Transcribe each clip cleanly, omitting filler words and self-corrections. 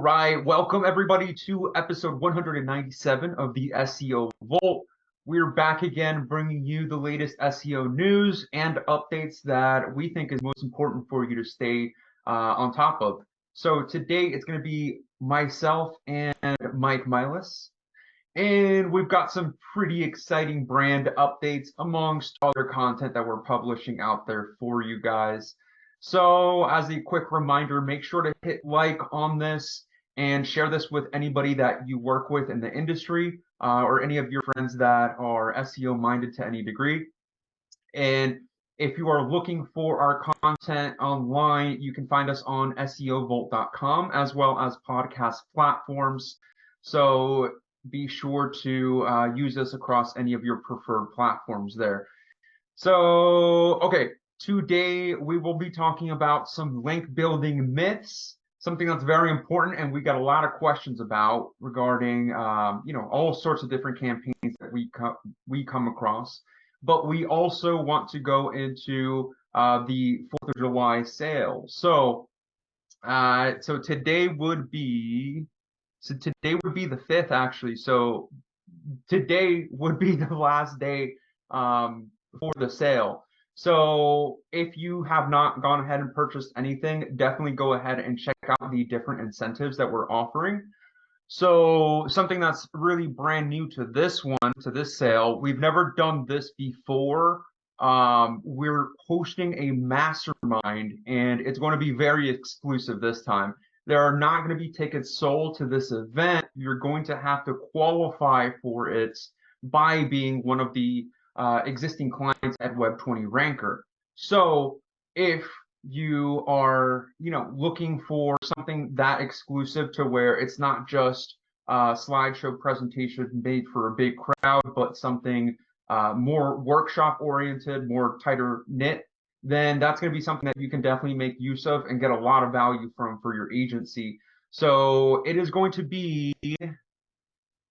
right, welcome everybody to episode 197 of the SEO Vault. We're back again bringing you the latest SEO news and updates that we think is most important for you to stay on top of. So today it's going to be myself and Mike Milas, and we've got some pretty exciting brand updates amongst other content that we're publishing out there for you guys. So as a quick reminder, make sure to hit like on this and share this with anybody that you work with in the industry or any of your friends that are SEO minded to any degree. And if you are looking for our content online, you can find us on SEOvault.com as well as podcast platforms. So be sure to use this across any of your preferred platforms there. So, okay, today we will be talking about some link building myths, something that's very important, and we got a lot of questions about regarding, all sorts of different campaigns that we come across. But we also want to go into the 4th of July sale. So today would be the 5th, actually. So today would be the last day for the sale. So if you have not gone ahead and purchased anything, definitely go ahead and check out the different incentives that we're offering. So something that's really brand new to this sale, we've never done this before. We're hosting a mastermind, and it's going to be very exclusive this time. There are not going to be tickets sold to this event. You're going to have to qualify for it by being one of the existing clients at Web20 Ranker. So if you are, looking for something that exclusive to where it's not just a slideshow presentation made for a big crowd, but something more workshop oriented, more tighter knit, then that's going to be something that you can definitely make use of and get a lot of value from for your agency. So it is going to be,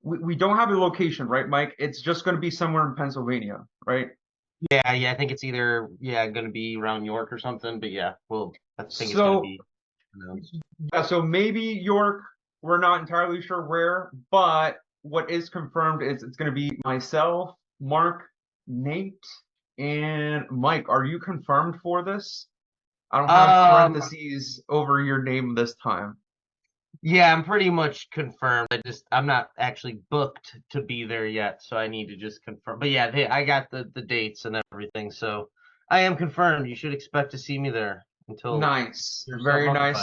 we don't have a location, right, Mike? It's just going to be somewhere in Pennsylvania, right? Yeah, I think it's either going to be around York or something, but I think it's going to be announced. Yeah, so maybe York, we're not entirely sure where, but what is confirmed is it's going to be myself, Mark, Nate, and Mike. Are you confirmed for this? I don't have parentheses over your name this time. Yeah, I'm pretty much confirmed. I'm not actually booked to be there yet, so I need to just confirm. But yeah, I got the dates and everything, so I am confirmed. You should expect to see me there until nice, very nice.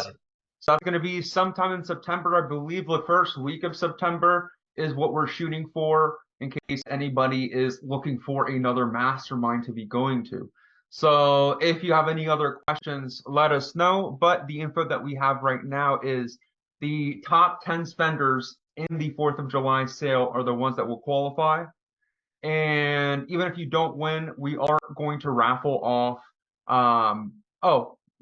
So that's going to be sometime in September, I believe. The first week of September is what we're shooting for, in case anybody is looking for another mastermind to be going to. So if you have any other questions, let us know. But the info that we have right now is the top 10 spenders in the 4th of July sale are the ones that will qualify. And even if you don't win, we are going to raffle off.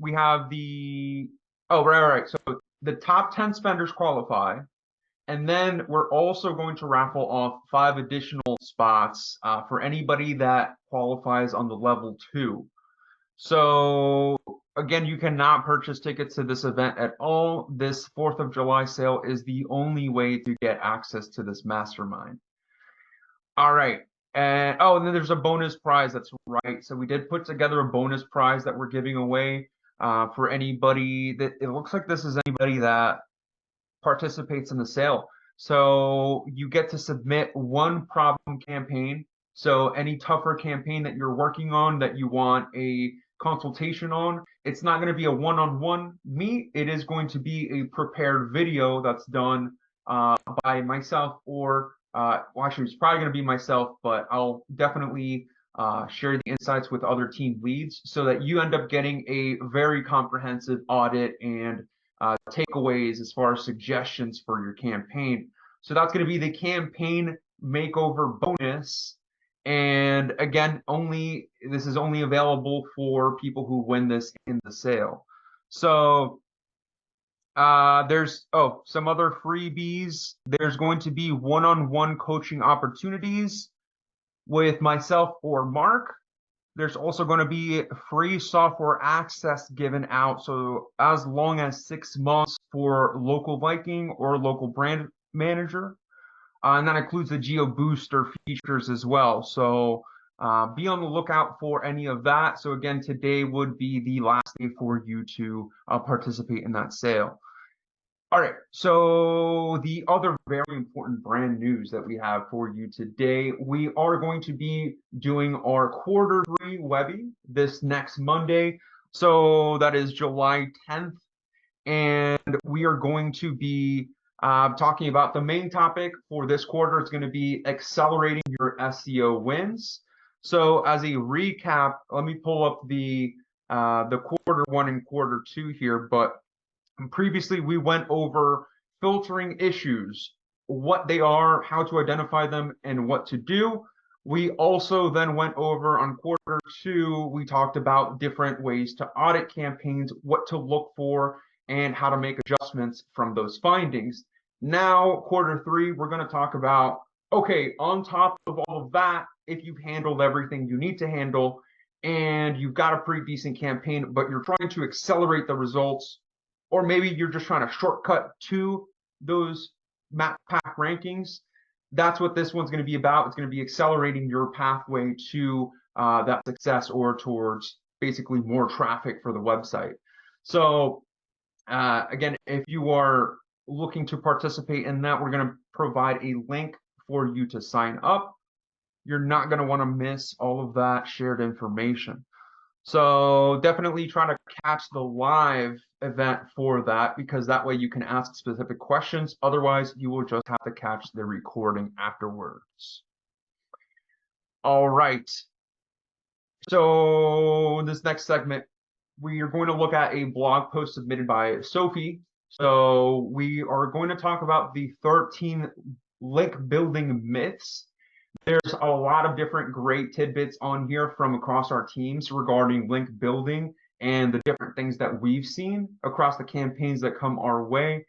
We have the, right. So the top 10 spenders qualify. And then we're also going to raffle off 5 additional spots for anybody that qualifies on the level 2. So again, you cannot purchase tickets to this event at all. This 4th of July sale is the only way to get access to this mastermind. All right. And then there's a bonus prize. That's right. So we did put together a bonus prize that we're giving away for anybody that, it looks like this is anybody that participates in the sale. So you get to submit one problem campaign. So any tougher campaign that you're working on that you want a consultation on, it's not going to be a one-on-one meet. It is going to be a prepared video that's done by myself or actually it's probably going to be myself, but I'll definitely share the insights with other team leads so that you end up getting a very comprehensive audit and takeaways as far as suggestions for your campaign. So that's going to be the campaign makeover bonus. And again, this is only available for people who win this in the sale. So there's some other freebies. There's going to be one-on-one coaching opportunities with myself or Mark. There's also going to be free software access given out. So as long as 6 months for local Viking or local brand manager. And that includes the Geo Booster features as well. So be on the lookout for any of that. So again, today would be the last day for you to participate in that sale. All right, so the other very important brand news that we have for you today, we are going to be doing our quarter 3 Webby this next Monday. So that is July 10th. And we are going to be talking about the main topic for this quarter. It's going to be accelerating your SEO wins. So as a recap, let me pull up the quarter 1 and quarter 2 here, but previously, we went over filtering issues, what they are, how to identify them, and what to do. We also then went over on quarter 2, we talked about different ways to audit campaigns, what to look for, and how to make adjustments from those findings. Now, quarter 3, we're going to talk about, okay, on top of all of that, if you've handled everything you need to handle, and you've got a pretty decent campaign, but you're trying to accelerate the results, or maybe you're just trying to shortcut to those map pack rankings. That's what this one's going to be about. It's going to be accelerating your pathway to that success or towards basically more traffic for the website. So again, if you are looking to participate in that, we're going to provide a link for you to sign up. You're not going to want to miss all of that shared information. So definitely try to catch the live event for that, because that way you can ask specific questions. Otherwise, you will just have to catch the recording afterwards. All right. So this next segment, we are going to look at a blog post submitted by Sophie. So we are going to talk about the 13 link building myths. There's a lot of different great tidbits on here from across our teams regarding link building and the different things that we've seen across the campaigns that come our way.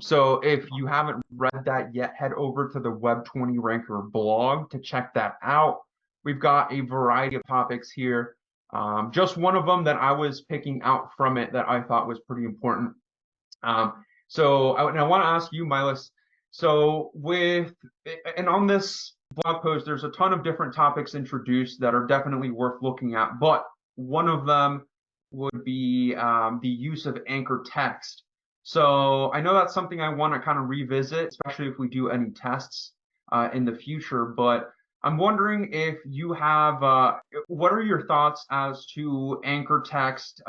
So if you haven't read that yet, head over to the Web20 Ranker blog to check that out. We've got a variety of topics here. Just one of them that I was picking out from it that I thought was pretty important. So I want to ask you, Milas, so and on this blog post, there's a ton of different topics introduced that are definitely worth looking at, but one of them would be the use of anchor text. So I know that's something I want to kind of revisit, especially if we do any tests in the future, but I'm wondering if you have, what are your thoughts as to anchor text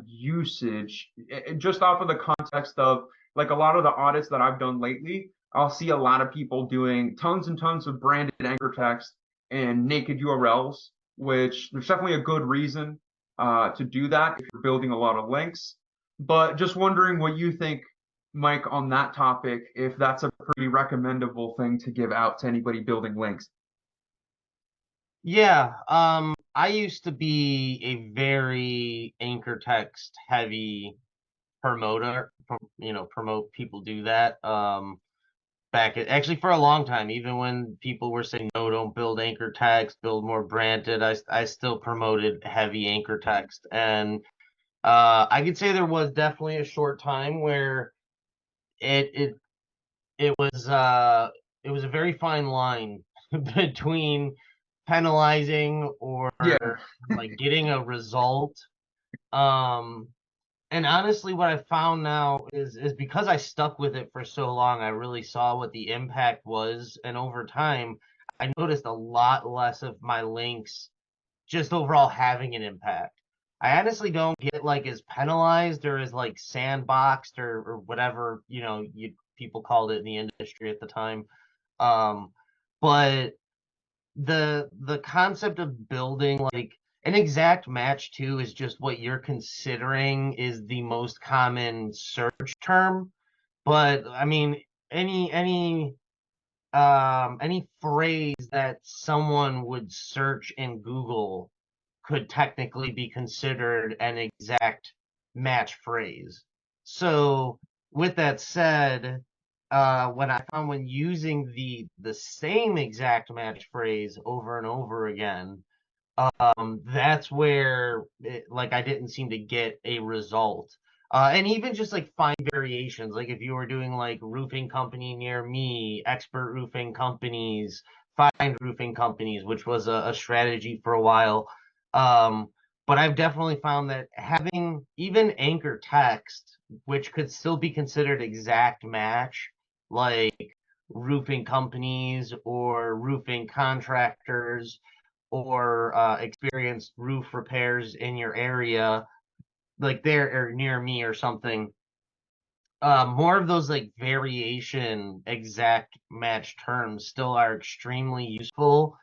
usage, just off of the context of like a lot of the audits that I've done lately, I'll see a lot of people doing tons and tons of branded anchor text and naked URLs, which there's definitely a good reason to do that if you're building a lot of links. But just wondering what you think, Mike, on that topic, if that's a pretty recommendable thing to give out to anybody building links. Yeah, I used to be a very anchor text heavy promoter, promote people do that. Actually for a long time, even when people were saying, no, don't build anchor text, build more branded, I still promoted heavy anchor text. And I could say there was definitely a short time where it was a very fine line between penalizing or like getting a result. And honestly, what I found now is because I stuck with it for so long, I really saw what the impact was. And over time, I noticed a lot less of my links just overall having an impact. I honestly don't get like as penalized or as like sandboxed or whatever, people called it in the industry at the time. But the concept of building like an exact match too is just what you're considering is the most common search term. But I mean, any phrase that someone would search in Google could technically be considered an exact match phrase. So with that said, when using the same exact match phrase over and over again, That's where like I didn't seem to get a result. And even just like fine variations, like if you were doing like roofing company near me, expert roofing companies, find roofing companies, which was a strategy for a while. Um, but I've definitely found that having even anchor text, which could still be considered exact match, like roofing companies or roofing contractors or experienced roof repairs in your area, like there or near me or something. More of those like variation exact match terms still are extremely useful,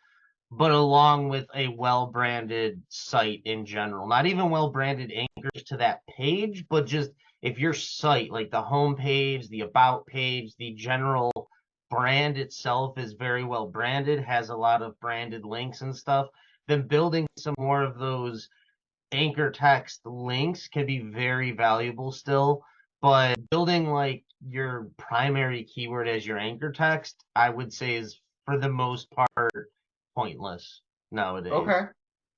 but along with a well-branded site in general. Not even well-branded anchors to that page, but just if your site, like the home page, the about page, the general brand itself is very well branded, has a lot of branded links and stuff, then building some more of those anchor text links can be very valuable still. But building like your primary keyword as your anchor text, I would say is for the most part pointless nowadays. Okay.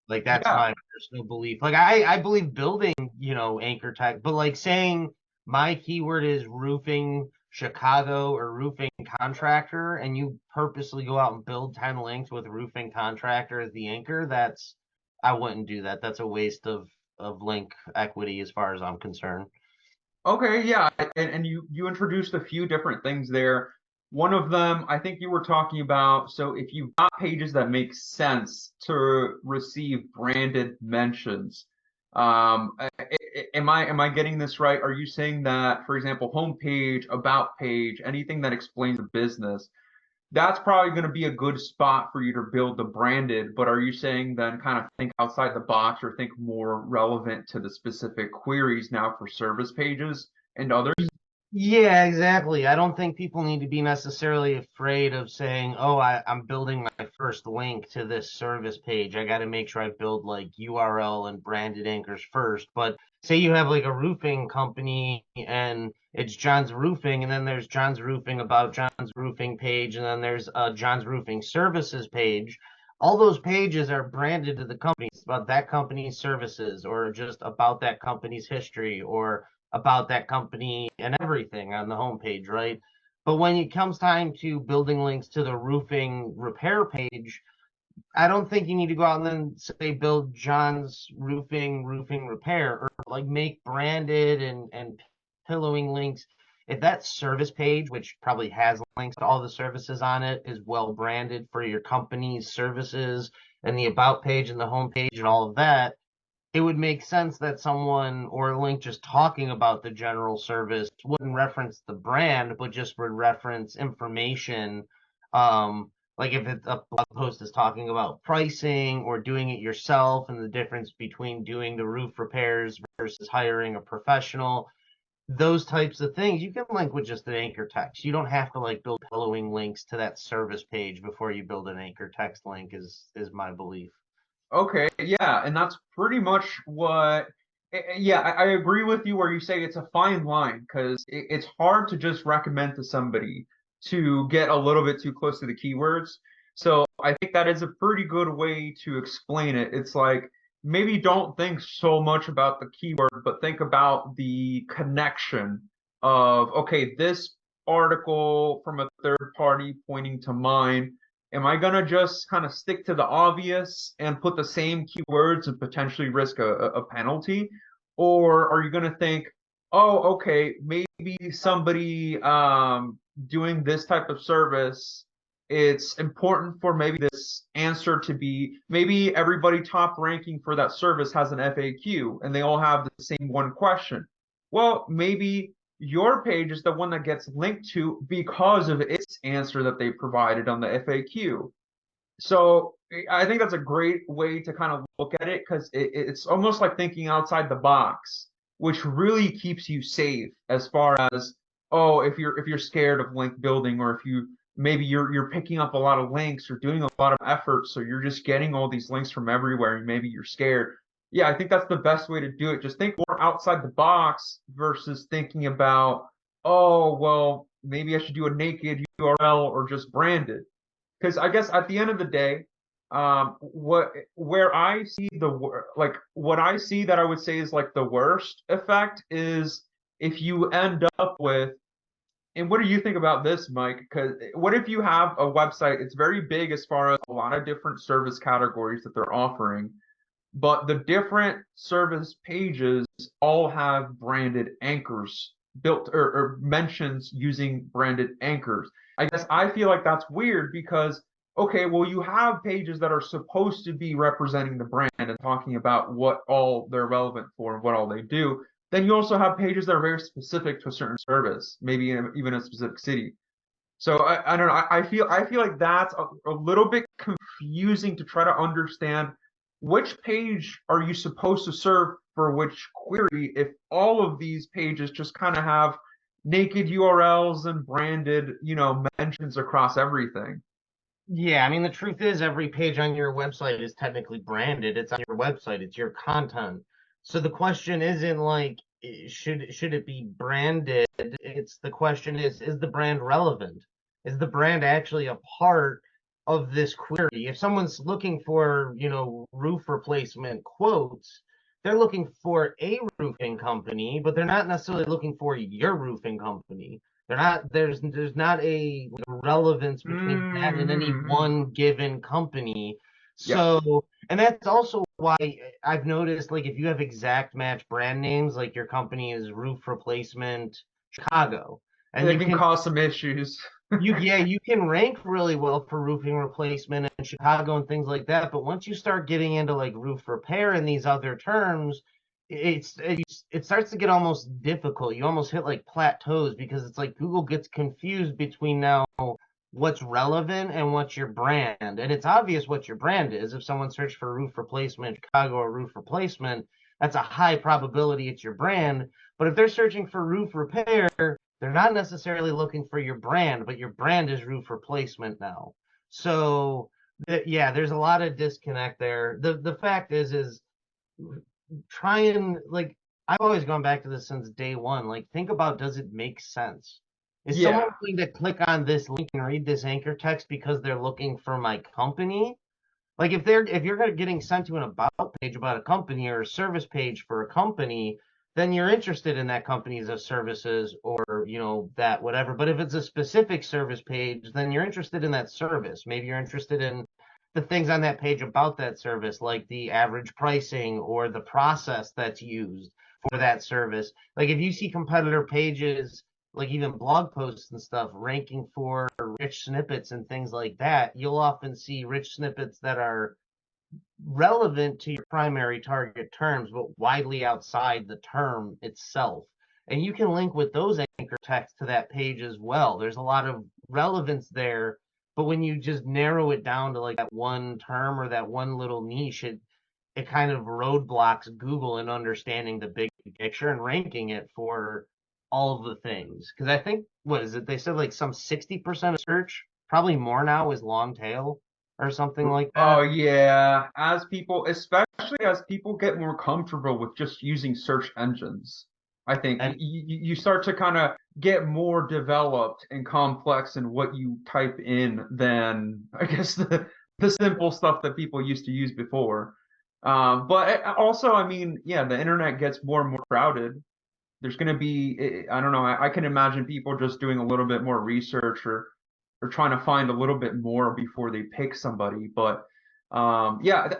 Like that's Yeah. my personal belief. Like I believe building, anchor text, but like saying my keyword is roofing Chicago or roofing contractor and you purposely go out and build 10 links with roofing contractor as the anchor, I wouldn't do that. That's a waste of link equity as far as I'm concerned. Okay, yeah, and you introduced a few different things there. One of them, I think you were talking about, so if you've got pages that make sense to receive branded mentions, am I getting this right? Are you saying that, for example, homepage, about page, anything that explains the business, that's probably going to be a good spot for you to build the branded, but are you saying then kind of think outside the box or think more relevant to the specific queries now for service pages and others? Yeah, exactly. I don't think people need to be necessarily afraid of saying, "Oh, I'm building my first link to this service page. I got to make sure I build like URL and branded anchors first." But say you have like a roofing company and it's John's Roofing, and then there's John's Roofing about John's Roofing page, and then there's a John's Roofing Services page. All those pages are branded to the company. It's about that company's services or just about that company's history or about that company and everything on the homepage, right? But when it comes time to building links to the roofing repair page, I don't think you need to go out and then say build John's roofing repair or like make branded and pillowing links. If that service page, which probably has links to all the services on it, is well branded for your company's services and the about page and the home page and all of that, it would make sense that someone or a link just talking about the general service wouldn't reference the brand, but just would reference information. Like if a blog post is talking about pricing or doing it yourself and the difference between doing the roof repairs versus hiring a professional, those types of things, you can link with just an anchor text. You don't have to like build following links to that service page before you build an anchor text link is my belief. Okay, yeah, and that's pretty much what. Yeah, I agree with you where you say it's a fine line because it's hard to just recommend to somebody to get a little bit too close to the keywords. So I think that is a pretty good way to explain it. It's like maybe don't think so much about the keyword, but think about the connection of, okay, this article from a third party pointing to mine. Am I gonna just kind of stick to the obvious and put the same keywords and potentially risk a penalty? Or are you gonna think, oh, okay, maybe somebody doing this type of service, it's important for maybe this answer to be, maybe everybody top ranking for that service has an FAQ and they all have the same one question. Well, maybe your page is the one that gets linked to because of its answer that they provided on the FAQ. So I think that's a great way to kind of look at it because it's almost like thinking outside the box, which really keeps you safe as far as, oh, if you're scared of link building or if you maybe you're picking up a lot of links or doing a lot of effort, so you're just getting all these links from everywhere and maybe you're scared. Yeah, I think that's the best way to do it. Just think more outside the box versus thinking about, oh, well, maybe I should do a naked URL or just brand it. Because I guess at the end of the day, Where I see what I see that I would say is like the worst effect is if you end up with, and what do you think about this, Mike? Because what if you have a website, it's very big as far as a lot of different service categories that they're offering, but the different service pages all have branded anchors built, or mentions using branded anchors. I guess I feel like that's weird because, okay, well, you have pages that are supposed to be representing the brand and talking about what all they're relevant for and what all they do. Then you also have pages that are very specific to a certain service, maybe even a specific city. So I don't know. I feel like that's a little bit confusing to try to understand which page are you supposed to serve for which query if all of these pages just kind of have naked URLs and branded, mentions across everything. Yeah, I mean, the truth is every page on your website is technically branded. It's on your website, it's your content. So the question isn't like should it be branded? It's the question is the brand relevant? Is the brand actually a part of this query? If someone's looking for, roof replacement quotes, they're looking for a roofing company, but they're not necessarily looking for your roofing company. They're not there's not a relevance between that and any Mm, one given company. yeah, So, and that's also why I've noticed, like, if you have exact match brand names, like your company is Roof Replacement Chicago, and it can cause some issues. you can rank really well for roofing replacement in Chicago and things like that, but once you start getting into like roof repair and these other terms, it starts to get almost difficult. You almost hit like plateaus because it's like Google gets confused between now what's relevant and what's your brand. And it's obvious what your brand is. If someone searched for roof replacement Chicago or roof replacement, that's a high probability it's your brand. But if they're searching for roof repair, they're not necessarily looking for your brand, but your brand is roof replacement now. So yeah, there's a lot of disconnect there. The fact is try and like I've always gone back to this since day one. Like think about, does it make sense? Is someone Yeah. going to click on this link and read this anchor text because they're looking for my company? Like if you're getting sent to an about page about a company or a service page for a company, then you're interested in that company's services or that whatever. But if it's a specific service page, then you're interested in that service. Maybe you're interested in the things on that page about that service, like the average pricing or the process that's used for that service. Like if you see competitor pages, like even blog posts and stuff ranking for rich snippets and things like that, you'll often see rich snippets that are relevant to your primary target terms, but widely outside the term itself. And you can link with those anchor texts to that page as well. There's a lot of relevance there, but when you just narrow it down to like that one term or that one little niche, it kind of roadblocks Google in understanding the big picture and ranking it for all of the things. Because I think, what is it? They said like some 60% of search, probably more now, is long tail or something like Oh that. yeah, especially as people get more comfortable with just using search engines, I think And you start to kind of get more developed and complex in what you type in than I guess the simple stuff that people used to use before. But also, I mean, yeah, the internet gets more and more crowded. There's going to be, I don't know, I can imagine people just doing a little bit more research or trying to find a little bit more before they pick somebody. But yeah,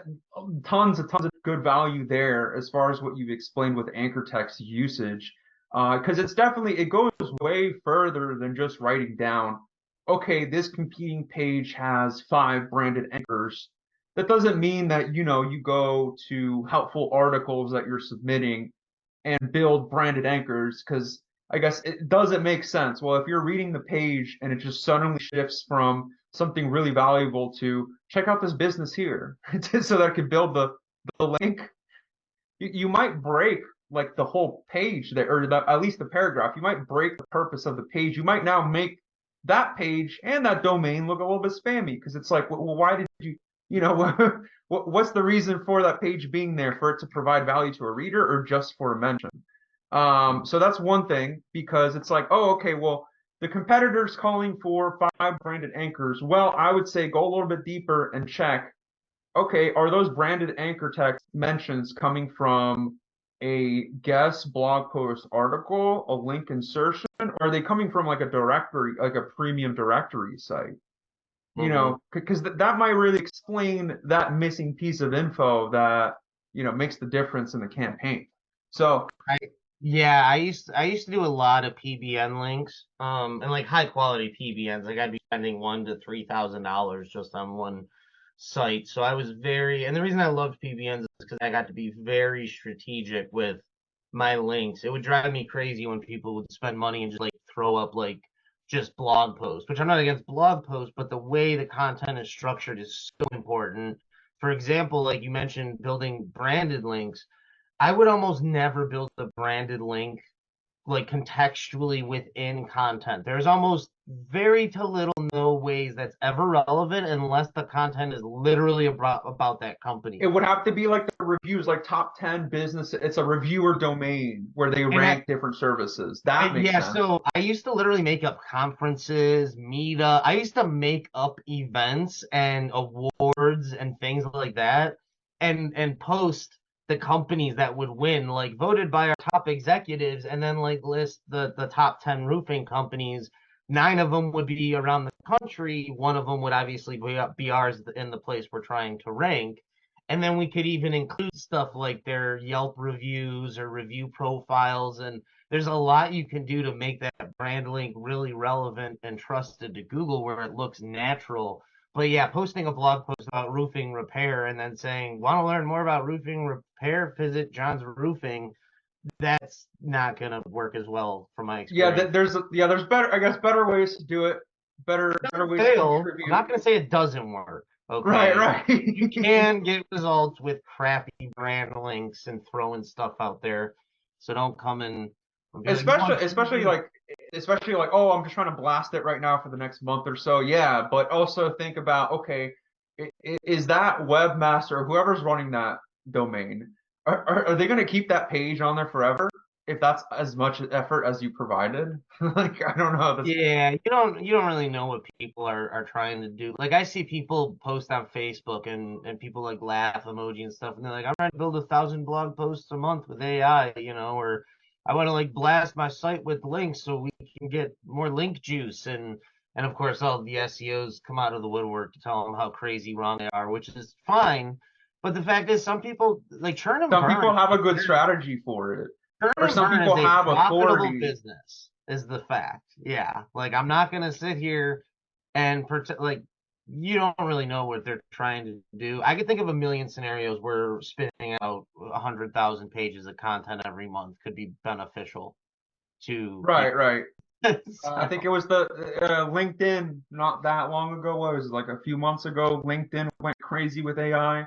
tons of good value there as far as what you've explained with anchor text usage. Because it goes way further than just writing down, okay, this competing page has 5 branded anchors. That doesn't mean that, you go to helpful articles that you're submitting and build branded anchors because I guess it doesn't make sense. Well, if you're reading the page and it just suddenly shifts from something really valuable to check out this business here so that I can build the link, you might break like the whole page there, or at least the paragraph. You might break the purpose of the page. You might now make that page and that domain look a little bit spammy because it's like, well, why did what's the reason for that page being there, for it to provide value to a reader or just for a mention? So that's one thing because it's like, oh, okay, well, the competitor's calling for 5 branded anchors. Well, I would say go a little bit deeper and check. okay, are those branded anchor text mentions coming from a guest blog post article, a link insertion, or are they coming from like a directory, like a premium directory site? You Hmm. know, because that might really explain that missing piece of info that, makes the difference in the campaign. So, I Yeah, I used to do a lot of PBN links, and like high quality PBNs. Like I'd be spending $1,000 to $3,000 just on one site. So I was and the reason I loved PBNs is because I got to be very strategic with my links. It would drive me crazy when people would spend money and just like throw up like just blog posts, which I'm not against blog posts, but the way the content is structured is so important. For example, like you mentioned, building branded links. I would almost never build a branded link like contextually within content. There's almost very to little no ways that's ever relevant unless the content is literally about that it company. would have to be like the reviews, like top 10 business. It's a reviewer domain where they And rank different services. That makes yeah, sense. so I used to literally make up conferences, meetup. I used to make up events and awards and things like that, and post the companies that would win, like voted by our top executives, and then like list the top 10 roofing companies. Nine of them would be around the country. One of them would obviously be ours in the place we're trying to rank. And then we could even include stuff like their Yelp reviews or review profiles, and there's a lot you can do to make that brand link really relevant and trusted to Google where it looks natural. But yeah, posting a blog post about roofing repair and then saying, want to learn more about roofing repair, visit John's Roofing, that's not going to work as well from my Yeah, experience. there's better, I guess, better ways to do it. Better ways to Fail. I'm contribute. not going to say it doesn't work. Right, Okay. right. You can get results with crappy brand links and throwing stuff out there. So don't come in and be like, no, I especially shouldn't especially do that. like especially like, oh, I'm just trying to blast it right now for the next month or so. Yeah, but also think about, okay, is that webmaster, whoever's running that domain, are they going to keep that page on there forever if that's as much effort as you provided? Like, I don't know. That's Yeah, you don't really know what people are trying to do. Like I see people post on Facebook and people like laugh emoji and stuff, and they're like, I'm trying to build 1,000 blog posts a month with AI, or I want to like blast my site with links so we can get more link juice, and of course all the SEOs come out of the woodwork to tell them how crazy wrong they are, which is fine. But the fact is, some people like churn and some people burn. have a good strategy for it, Turn or and some burn is people a have profitable authority. business, is the fact. Yeah. Like, I'm not going to sit here and pretend like you don't really know what they're trying to do. I could think of a million scenarios where spinning out 100,000 pages of content every month could be beneficial to Right, people. right. I think So, it was the LinkedIn not that long ago. What was it, like a few months ago? LinkedIn went crazy with AI,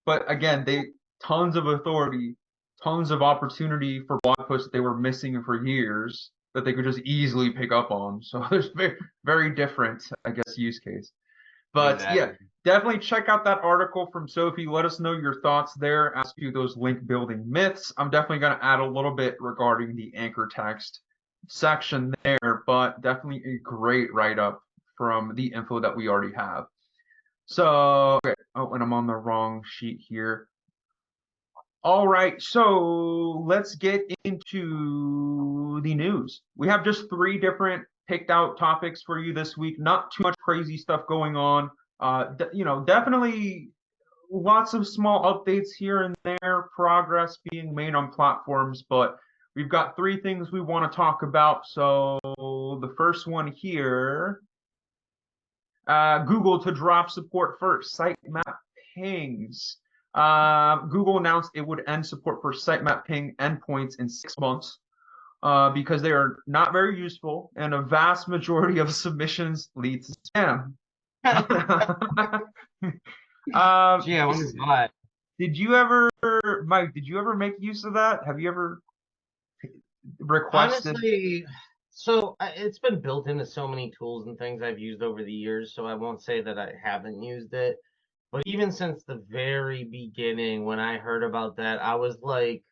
but again, they tons of authority, tons of opportunity for blog posts that they were missing for years that they could just easily pick up on. So there's very different, I guess, use case. But yeah, exactly. definitely check out that article from Sophie. Let us know your thoughts there. Ask you those link building myths. I'm definitely going to add a little bit regarding the anchor text section there, but definitely a great write up from the info that we already have. So, okay. Oh, and I'm on the wrong sheet here. All right, so let's get into the news. We have just three different picked out topics for you this week. Not too much crazy stuff going on. Definitely lots of small updates here and there, progress being made on platforms, but we've got three things we want to talk about. So the first one here, Google to drop support for sitemap pings. Google announced it would end support for sitemap ping endpoints in 6 months because they are not very useful, and a vast majority of submissions lead to spam. Gee, I wonder s- why. did you ever, Mike? Did you ever make use of that? Have you ever requested? Honestly, so it's been built into so many tools and things I've used over the years, so I won't say that I haven't used it. But even since the very beginning, when I heard about that, I was like,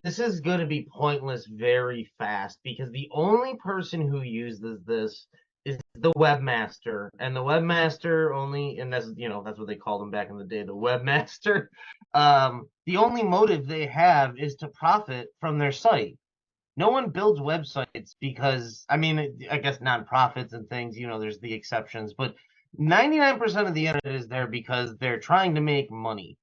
this is going to be pointless very fast because the only person who uses this is the webmaster, and the webmaster only, and that's that's what they called them back in the day, the webmaster. The only motive they have is to profit from their site. No one builds websites because, I mean, I guess nonprofits and things, there's the exceptions, but 99% of the internet is there because they're trying to make money.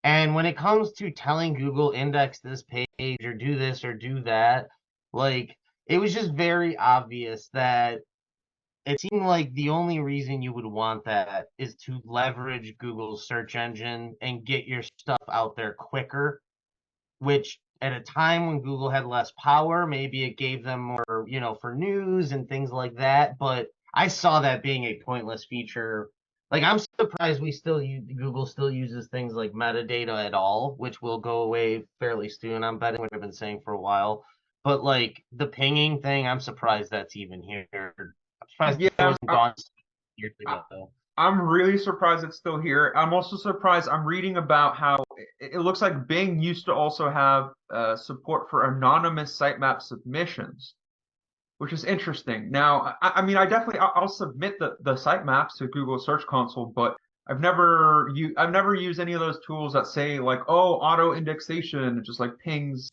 And when it comes to telling Google index this page or do this or do that, like, it was just very obvious that it seemed like the only reason you would want that is to leverage Google's search engine and get your stuff out there quicker, which at a time when Google had less power, maybe it gave them more, for news and things like that. But I saw that being a pointless feature. Like, I'm surprised Google still uses things like metadata at all, which will go away fairly soon. I'm betting what I've been saying for a while. But like the pinging thing, I'm surprised that's even here. I'm surprised Yeah, it wasn't gone years I, ago. I'm really surprised it's still here. I'm also surprised. I'm reading about how it looks like Bing used to also have support for anonymous sitemap submissions, which is interesting. Now, I mean, I'll submit the sitemaps to Google Search Console, but I've never used any of those tools that say like, oh, auto indexation, it just like pings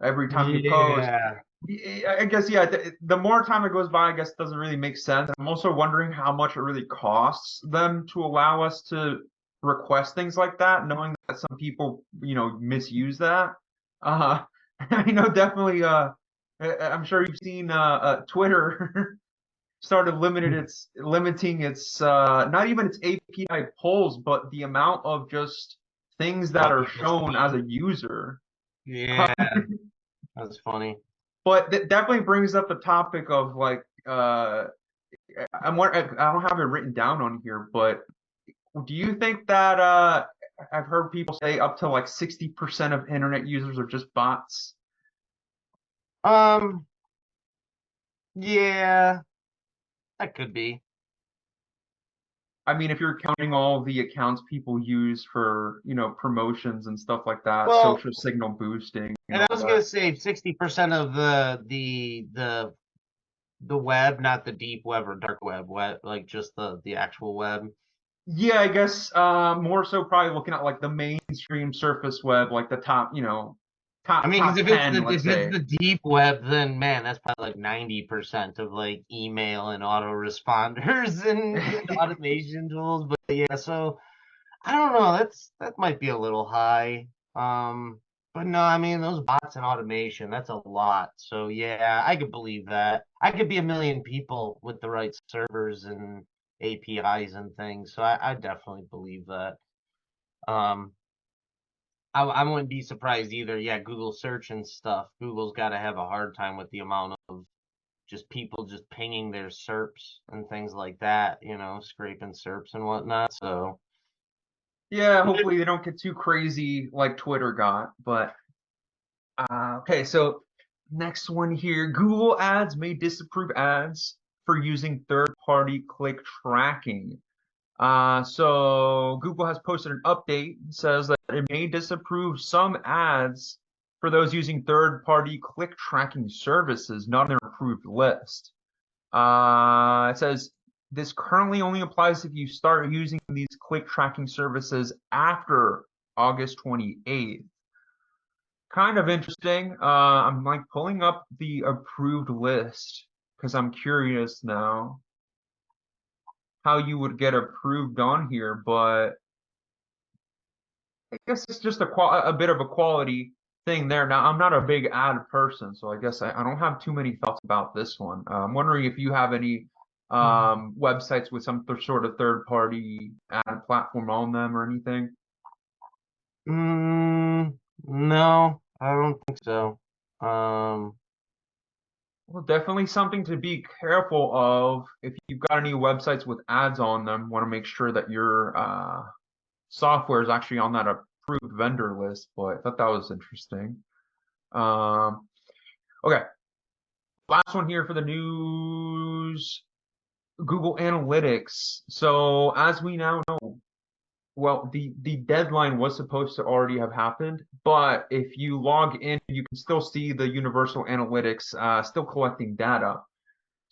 every time you post. Yeah. I guess, yeah, the more time it goes by, I guess it doesn't really make sense. I'm also wondering how much it really costs them to allow us to request things like that, knowing that some people, misuse that. Uh, I know definitely, I'm sure you've seen Twitter started limiting its not even its API polls, but the amount of just things that What are people shown as see. a user. Yeah, that's funny. But that definitely brings up the topic of like I don't have it written down on here, but do you think that I've heard people say up to like 60% of internet users are just bots? Um, yeah, that could be. I mean, if you're counting all the accounts people use for, promotions and stuff like that, Well, social signal boosting and and I all was that. gonna say 60% of the web, not the deep web or dark web, like just the actual web. Yeah, I guess more so probably looking at like the mainstream surface web, like the top, I top mean, because top if it's 10, the let's if it's say. the deep web, then man, that's probably like 90% of like email and autoresponders and automation tools. But yeah, so I don't know. That might be a little high. But no, I mean those bots and automation, that's a lot. So yeah, I could believe that. I could be a million people with the right servers and APIs and things. So I definitely believe that. Um, I wouldn't be surprised either. Yeah, Google search and stuff. Google's got to have a hard time with the amount of just people just pinging their SERPs and things like that. Scraping SERPs and whatnot. So. Yeah, hopefully they don't get too crazy like Twitter got. But okay, so next one here, Google Ads may disapprove ads for using third-party click tracking. So Google has posted an update that says that it may disapprove some ads for those using third-party click tracking services not on their approved list. It says this currently only applies if you start using these click tracking services after August 28th. Kind of interesting. I'm like pulling up the approved list because I'm curious now how you would get approved on here, but I guess it's just a bit of a quality thing there. Now, I'm not a big ad person, so I guess I don't have too many thoughts about this one. I'm wondering if you have any websites with some sort of third-party ad platform on them or anything. No, I don't think so. Um, Well, definitely something to be careful of. If you've got any websites with ads on them, want to make sure that your software is actually on that approved vendor list. But I thought that was interesting. Um, okay, last one here for the news. Google Analytics. So as we now know, well, the deadline was supposed to already have happened, but if you log in, you can still see the Universal Analytics still collecting data.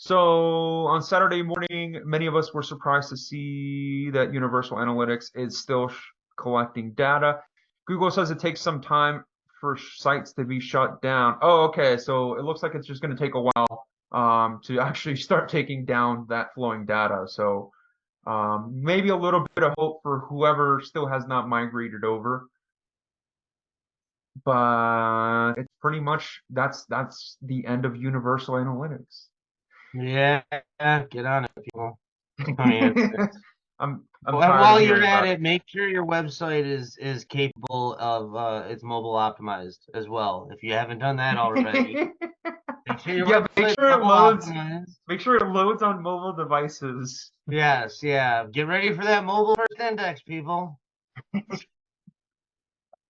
So on Saturday morning, many of us were surprised to see that Universal Analytics is still collecting data. Google says it takes some time for sites to be shut down. Oh, okay. So it looks like it's just going to take a while to actually start taking down that flowing data. So maybe a little bit of hope for whoever still has not migrated over. But it's pretty much that's the end of Universal Analytics. Yeah, get on it, people. I mean, I'm and tired of while you're hearing at about it, make sure your website is capable of it's mobile optimized as well. If you haven't done that already, it. make sure your Yeah, website is mobile optimized. make sure it loads on mobile devices. Yes, yeah. Get ready for that mobile first index, people.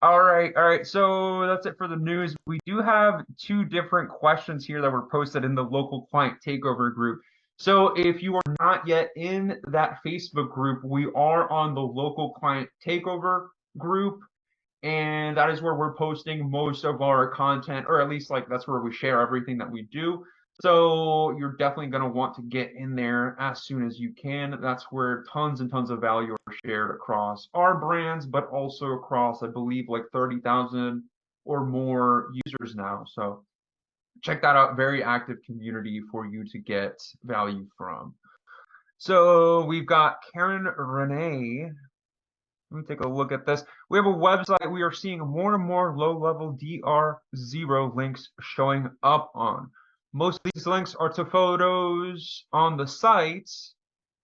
All right, all right. So that's it for the news. We do have two different questions here that were posted in the local client takeover group. So if you are not yet in that Facebook group, we are on the local client takeover group. And that is where we're posting most of our content, or at least like that's where we share everything that we do. So you're definitely going to want to get in there as soon as you can. That's where tons and tons of value are shared across our brands, but also across, I believe, like 30,000 or more users now. So check that out. Very active community for you to get value from. So we've got Karen Renee. Let me take a look at this. We have a website we are seeing more and more low-level DR0 links showing up on. Most of these links are to photos on the site,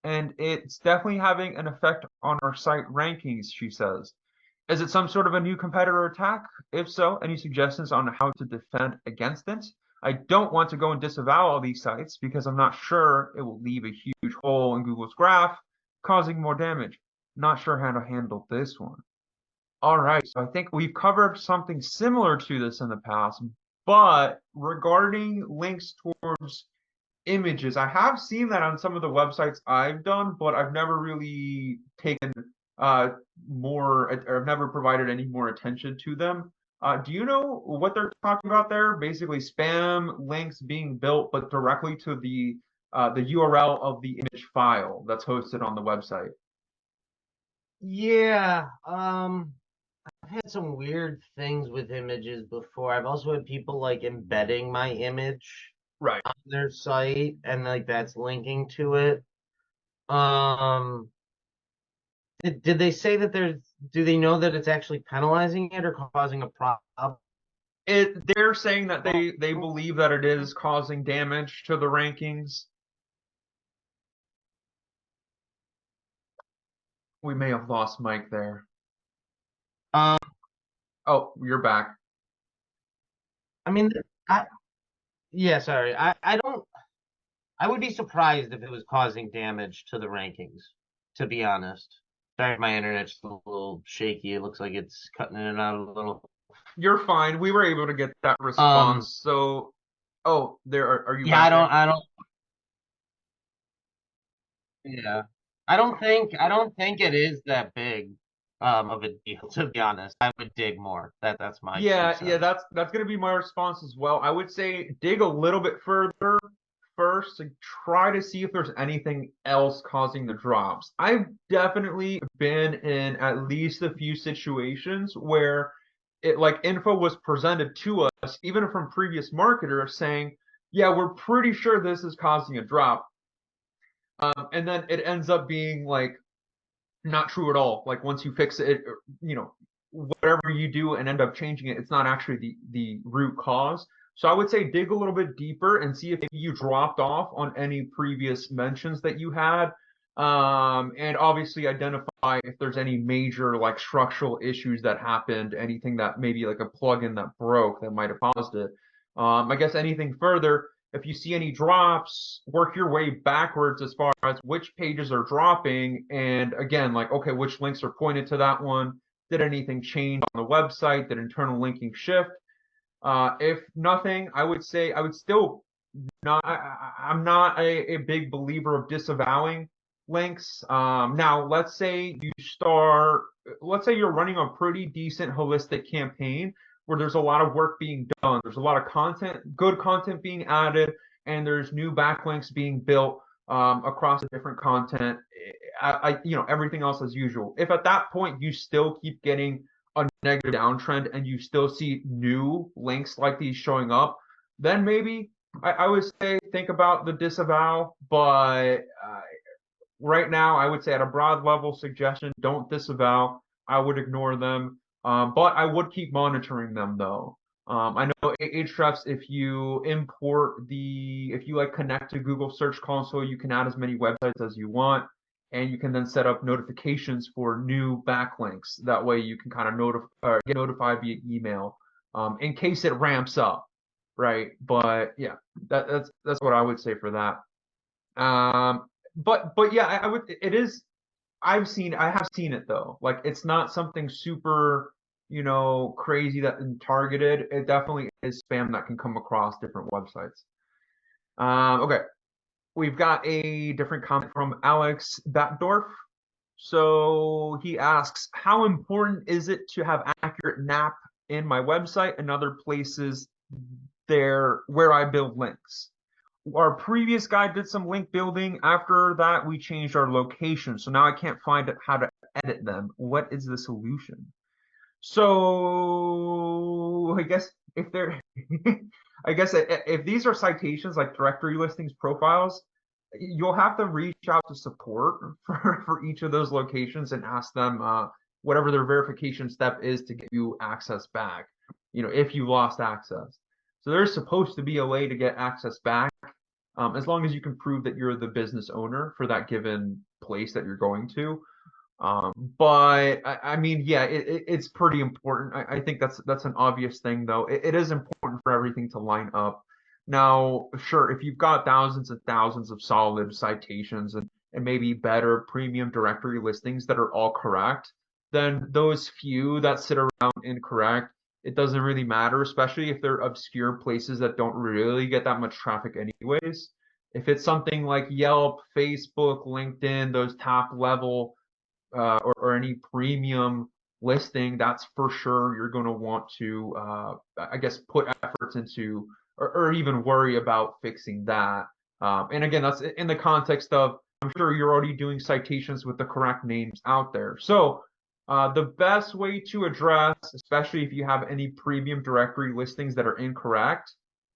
and it's definitely having an effect on our site rankings, she says. Is it some sort of a new competitor attack? If so, any suggestions on how to defend against it? I don't want to go and disavow all these sites because I'm not sure it will leave a huge hole in Google's graph, causing more damage. Not sure how to handle this one. All right, so I think we've covered something similar to this in the past, but regarding links towards images, I have seen that on some of the websites I've done, but I've never really taken uh, more, or I've never provided any more attention to them. Do you know what they're talking about there? Basically, spam links being built, but directly to the URL of the image file that's hosted on the website. Yeah, I've had some weird things with images before. I've also had people like embedding my image Right. on their site and like that's linking to it. Um, did they say that do they know that it's actually penalizing it or causing a problem? They're saying that they believe that it is causing damage to the rankings. We may have lost Mike there. Um, Oh, you're back. I mean, I yeah, sorry. I don't I would be surprised if it was causing damage to the rankings, to be honest. Sorry, my internet's a little shaky. It looks like it's cutting in and out a little. You're fine. We were able to get that Um, response. So, oh, there are you yeah, back there? yeah. I don't think it is that big of a deal, to be honest. I would dig more. That's my two Yeah, yeah, cents. that's gonna be my response as well. I would say dig a little bit further first to try to see if there's anything else causing the drops. I've definitely been in at least a few situations where it like info was presented to us, even from previous marketers saying, yeah, we're pretty sure this is causing a drop. And then it ends up being like not true at all. Like once you fix it, you know, whatever you do and end up changing it, it's not actually the root cause. So I would say dig a little bit deeper and see if you dropped off on any previous mentions that you had. And obviously identify if there's any major like structural issues that happened, anything that maybe like a plugin that broke that might have caused it. I guess anything further, if you see any drops, work your way backwards as far as which pages are dropping. And again, like, okay, which links are pointed to that one? Did anything change on the website? Did internal linking shift? If nothing, I would say I would still not, I'm not a big believer of disavowing links. Now, let's say you're running a pretty decent holistic campaign where there's a lot of work being done. There's a lot of content, good content being added. and there's new backlinks being built across the different content, everything else as usual. If at that point you still keep getting a negative downtrend and you still see new links like these showing up, then maybe I would say think about the disavow. But right now, I would say at a broad level suggestion, don't disavow. I would ignore them, but I would keep monitoring them though. I know Ahrefs, if you if you like connect to Google Search Console, you can add as many websites as you want, and you can then set up notifications for new backlinks. That way, you can kind of get notified via email in case it ramps up, right? But yeah, that's what I would say for that. But yeah, I would. It is. I have seen it though. Like it's not something super, crazy that targeted. It definitely is spam that can come across different websites. Okay, we've got a different comment from Alex Batdorf. So he asks, how important is it to have accurate NAP in my website and other places there where I build links? Our previous guy did some link building. After that, we changed our location. So now I can't find how to edit them. What is the solution? So I guess if they're, I guess if these are citations like directory listings profiles, you'll have to reach out to support for each of those locations and ask them whatever their verification step is to get you access back, if you lost access. So there's supposed to be a way to get access back, as long as you can prove that you're the business owner for that given place that you're going to. But I mean, yeah, it's pretty important. I think that's an obvious thing, though. It is important for everything to line up. Now, sure, if you've got thousands and thousands of solid citations and maybe better premium directory listings that are all correct, then those few that sit around incorrect, it doesn't really matter, especially if they're obscure places that don't really get that much traffic anyways. If it's something like Yelp, Facebook, LinkedIn, those top level or any premium listing, that's for sure you're going to want to, I guess, put efforts into or even worry about fixing that. And again, that's in the context of I'm sure you're already doing citations with the correct names out there. So the best way to address, especially if you have any premium directory listings that are incorrect,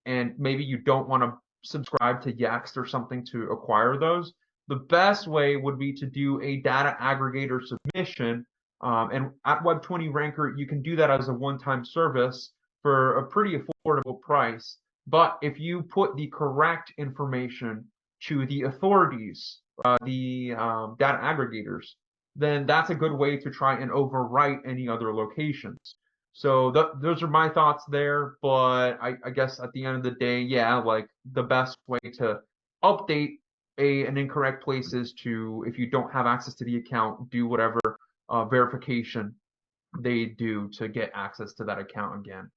and maybe you don't want to subscribe to Yext or something to acquire those, the best way would be to do a data aggregator submission. And at Web20 Ranker, you can do that as a one-time service for a pretty affordable price. But if you put the correct information to the authorities, the data aggregators, then that's a good way to try and overwrite any other locations. So those are my thoughts there. But I guess at the end of the day, yeah, like the best way to update an incorrect place is to, if you don't have access to the account, do whatever verification they do to get access to that account again.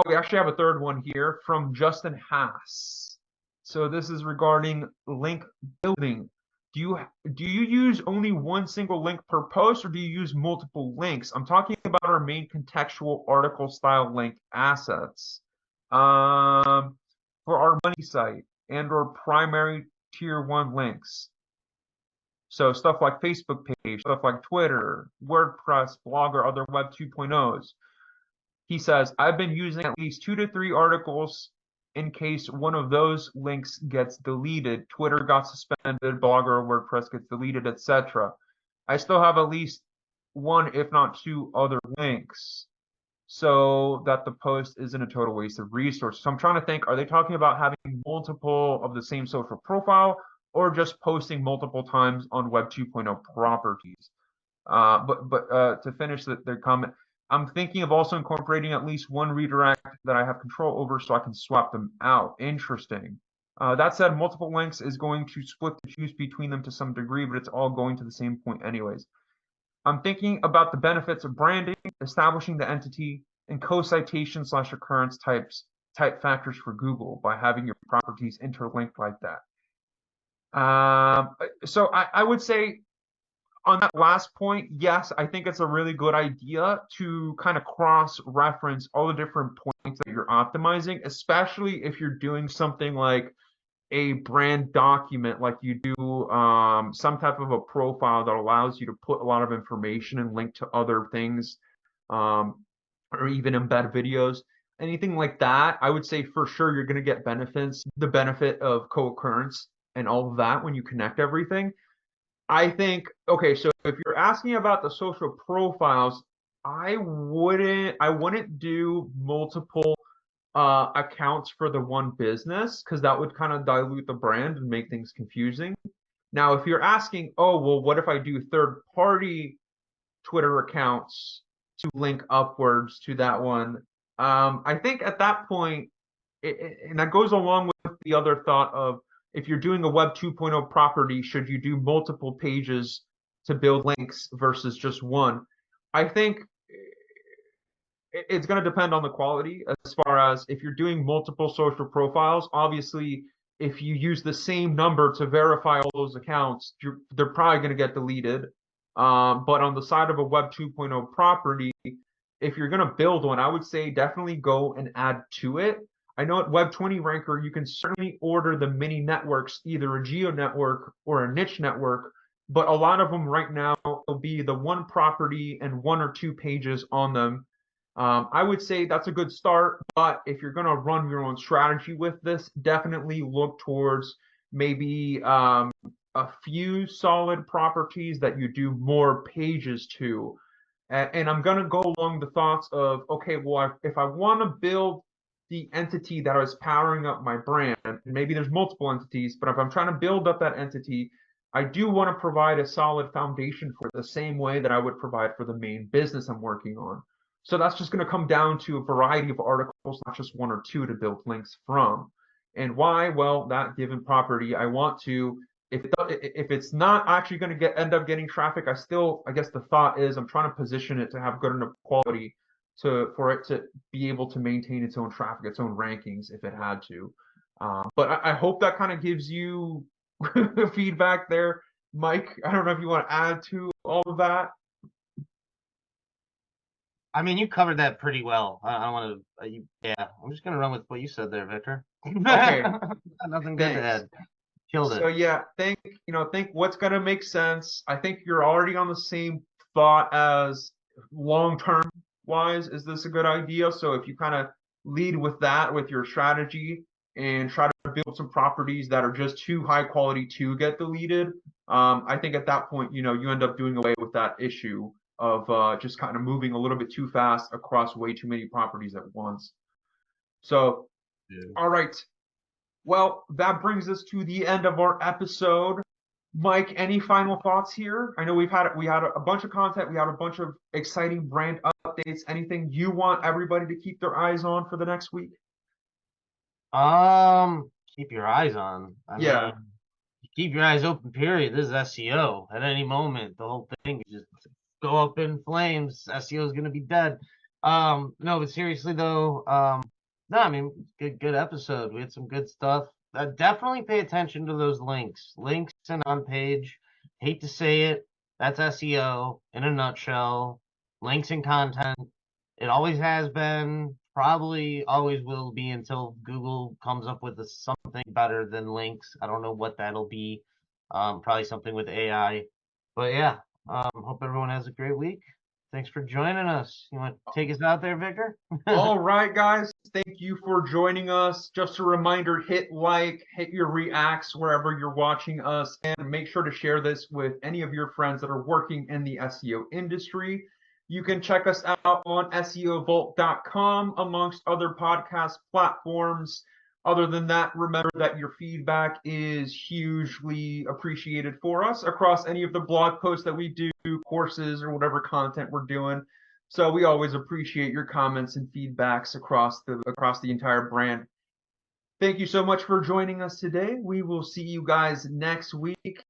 We actually have a third one here from Justin Haas. So this is regarding link building. Do you use only one single link per post, or do you use multiple links? I'm talking about our main contextual article style link assets for our money site and or primary tier 1 links. So stuff like Facebook page, stuff like Twitter, WordPress, Blogger, other Web 2.0s. He says, I've been using at least 2 to 3 articles in case one of those links gets deleted. Twitter got suspended, Blogger or WordPress gets deleted, etc. I still have at least 1, if not 2 other links, so that the post isn't a total waste of resources. So I'm trying to think, are they talking about having multiple of the same social profile or just posting multiple times on Web 2.0 properties? But to finish their comment, I'm thinking of also incorporating at least one redirect that I have control over so I can swap them out. Interesting. That said, multiple links is going to split the juice between them to some degree, but it's all going to the same point anyways. I'm thinking about the benefits of branding, establishing the entity, and co-citation / occurrence type factors for Google by having your properties interlinked like that. So I would say on that last point, yes, I think it's a really good idea to kind of cross-reference all the different points that you're optimizing, especially if you're doing something like a brand document, like you do some type of a profile that allows you to put a lot of information and link to other things, um, or even embed videos. Anything like that, I would say for sure you're going to get benefits, the benefit of co-occurrence and all of that when you connect everything. I think, okay, so if you're asking about the social profiles, I wouldn't do multiple accounts for the one business because that would kind of dilute the brand and make things confusing. Now, if you're asking, oh, well, what if I do third party Twitter accounts to link upwards to that one? I think at that point, and that goes along with the other thought of if you're doing a Web 2.0 property, should you do multiple pages to build links versus just one? I think it's going to depend on the quality as far as if you're doing multiple social profiles. Obviously, if you use the same number to verify all those accounts, they're probably going to get deleted. But on the side of a Web 2.0 property, if you're going to build one, I would say definitely go and add to it. I know at Web 20 Ranker, you can certainly order the mini networks, either a geo network or a niche network, but a lot of them right now will be the one property and one or two pages on them. I would say that's a good start, but if you're going to run your own strategy with this, definitely look towards maybe a few solid properties that you do more pages to. And I'm going to go along the thoughts of, okay, well, if I want to build the entity that is powering up my brand, and maybe there's multiple entities, but if I'm trying to build up that entity, I do want to provide a solid foundation for it the same way that I would provide for the main business I'm working on. So that's just going to come down to a variety of articles, not just one or two to build links from. And why? Well, that given property, I want to, if it's not actually going to end up getting traffic, I guess the thought is I'm trying to position it to have good enough quality for it to be able to maintain its own traffic, its own rankings if it had to. But I hope that kind of gives you feedback there, Mike. I don't know if you want to add to all of that. I mean, you covered that pretty well. I want to, yeah, I'm just gonna run with what you said there, Victor. Okay, Nothing good to thanks. add. Killed So it. yeah, think what's gonna make sense. I think you're already on the same thought as long term wise. Is this a good idea? So if you kind of lead with that with your strategy and try to build some properties that are just too high quality to get deleted, I think at that point, you end up doing away with that issue of just kind of moving a little bit too fast across way too many properties at once. So, Yeah. all right. Well, that brings us to the end of our episode. Mike, any final thoughts here? I know we had a bunch of content, we had a bunch of exciting brand updates. Anything you want everybody to keep their eyes on for the next week? Keep your eyes on. I Yeah. mean, keep your eyes open, period. This is SEO. At any moment, the whole thing could just go up in flames. SEO is gonna be dead. No, but seriously though, no, I mean, good episode. We had some good stuff. Definitely pay attention to those links. Links and on page. Hate to say it, that's SEO in a nutshell. Links and content. It always has been, probably always will be until Google comes up with something better than links. I don't know what that'll be. Probably something with AI. But yeah, hope everyone has a great week. Thanks for joining us. You want to take us out there, Victor? All right, guys. Thank you for joining us. Just a reminder, hit like, hit your reacts wherever you're watching us, and make sure to share this with any of your friends that are working in the SEO industry. You can check us out on SEOvault.com amongst other podcast platforms. Other than that, remember that your feedback is hugely appreciated for us across any of the blog posts that we do, courses, or whatever content we're doing. So we always appreciate your comments and feedbacks across the entire brand. Thank you so much for joining us today. We will see you guys next week.